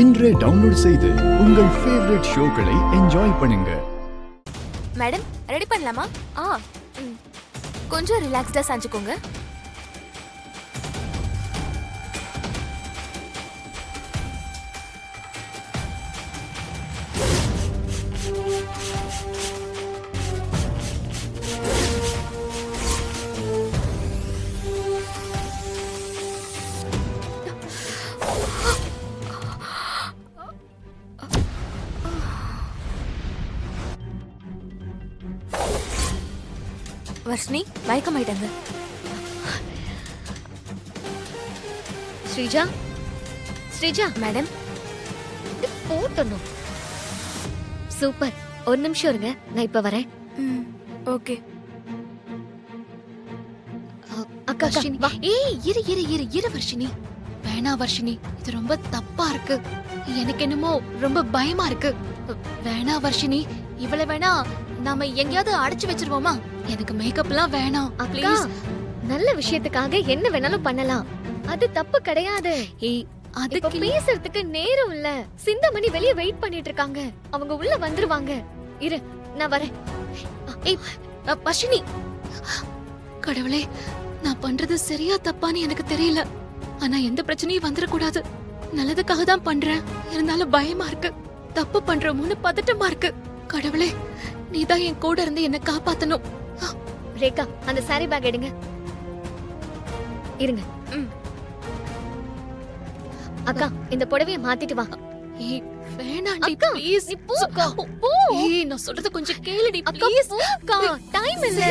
இன்றே டவுன்லோட் செய்து உங்கள் ஃபேவரட் ஷோக்களை என்ஜாய் பண்ணுங்க. மேடம் ரெடி பண்ணலாமா? கொஞ்சம் ரிலாக்ஸ்டா சாஞ்சுக்கோங்க. வர்ஷினி மயக்கமாயிட்டாங்க. ஸ்ரீஜா, ஸ்ரீஜா மேடம் போட்டணும். சூப்பர். ஒரு நிமிஷம் இருங்க, நான் இப்ப வரேன். ஓகே. அக்கா வர்ஷினி, ஏய் இரு இரு இரு இரு வர்ஷினி. வேணா வர்ஷினி, இது ரொம்ப தப்பா இருக்கு. எனக்கு என்னமோ ரொம்ப பயமா இருக்கு. வேணா வர்ஷினி, இவளை வேணா நாம எங்கயாவது அடைச்சு வச்சிருவோமா? எனக்கு மேக்கப்லாம் வேணாம் ப்ளீஸ். நல்ல விஷயத்துக்காக என்ன வேணாலும் பண்ணலாம், அது தப்பு கிடையாது. ஏய் அதுக்கு பேசுறதுக்கு நேரம் இல்ல. சிந்தாமணி வெளிய வெயிட் பண்ணிட்டு இருக்காங்க, அவங்க உள்ள வந்துருவாங்க. இரு, நான் வரேன். ஏய் வர்ஷினி, கடவுளே, நான் பண்றது சரியா தப்பான்னு எனக்கு தெரியல. ஆனா எந்த பிரச்சனையும் வந்துடக்கூடாது. நல்லதுக்காக தான் பண்றேன். இருந்தாலும் பயமா இருக்கு. தப்பு பண்றோமோன்னு பதட்டமா இருக்கு. கடவுளே, நீதான் என் கூட இருந்து என்ன காப்பாத்தணும். ரேகா, அந்த சாரி பேக் எடுங்க. இருங்க. அக்கா, இந்த புடவைய மாத்திட்டு வா. ஏய் வேணாண்டி அக்கா, ப்ளீஸ். நீ போ அக்கா, போ. ஏய் நான் சொல்றது கொஞ்சம் கேளுடி அக்கா, ப்ளீஸ். போ அக்கா, டைம் இல்ல.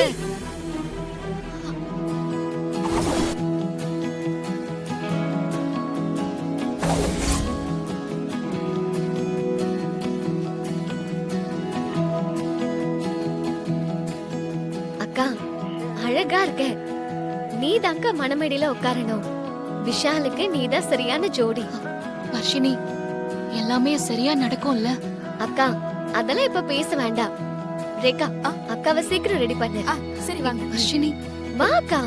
அக்கா, அழகா இருக்க. நீதாங்க மணமேடையில உட்காரணும். விஷாலுக்கு நீதான் சரியான ஜோடி. வர்ஷினி, எல்லாமே சரியா நடக்கும்ல? அக்கா, அதெல்லாம் இப்ப பேச வேண்டாம். ரேகா, அக்காவை சீக்கிரம் ரெடி பண்ணு. சரி வாங்க. வர்ஷினி, வா அக்கா.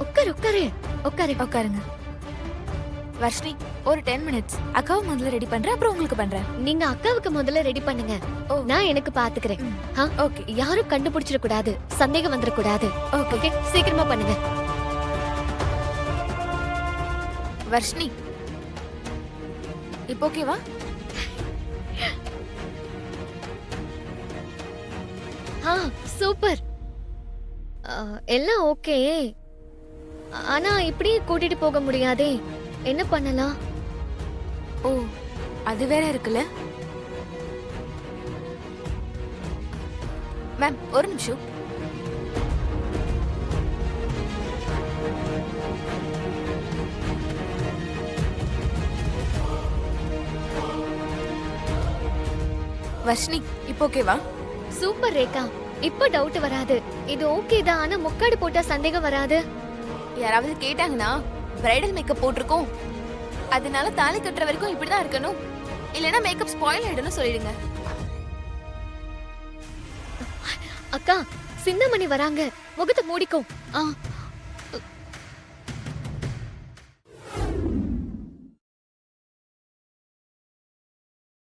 உட்காரு உட்காரு உட்காரு. உட்காருங்க. வர்ஷினி, ஒரு 10 மினிட்ஸ் அக்காவை முதல்ல ரெடி பண்றேன், அப்புறம் உங்களுக்கு பண்றேன். நீங்க அக்காவுக்கு முதல்ல ரெடி பண்ணுங்க. நான் எனக்கு பாத்துக்கிறேன். ஓகே. யாரும் கண்டுபிடிச்சிட கூடாது, சந்தேகம் வந்துட கூடாது. ஓகே, சீக்கிரமா பண்ணுங்க. வர்ஷினி, இப்போ ஓகேவா? சூப்பர். எல்லாம் ஓகே. ஆனா இப்படியே கூட்டிட்டு போக முடியாதே, என்ன பண்ணலாம்? ஓ, அது வேற இருக்குல்ல. மேம் ஒரு நிமிஷம். வர்ஷினி, இப்போ ஓகேவா? சூப்பர் ரேகா, இப்ப டவுட் வராது. இது ஓகே தான், ஆனா முக்காடு போட்டா சந்தேகம் வராது. யாராவது கேட்டாங்கன்னா பிரைடல் மேக்கப் போட்டிருக்கோம், அதனால தாலி கட்டுற வரைக்கும் இப்படிதான் இருக்கணும், இல்லனா மேக்கப் ஸ்பாயில் ஆயிடும்னு சொல்லிடுங்க. அக்கா, சிந்தாமணி வராங்க, முகத்தை மூடிக்கோ.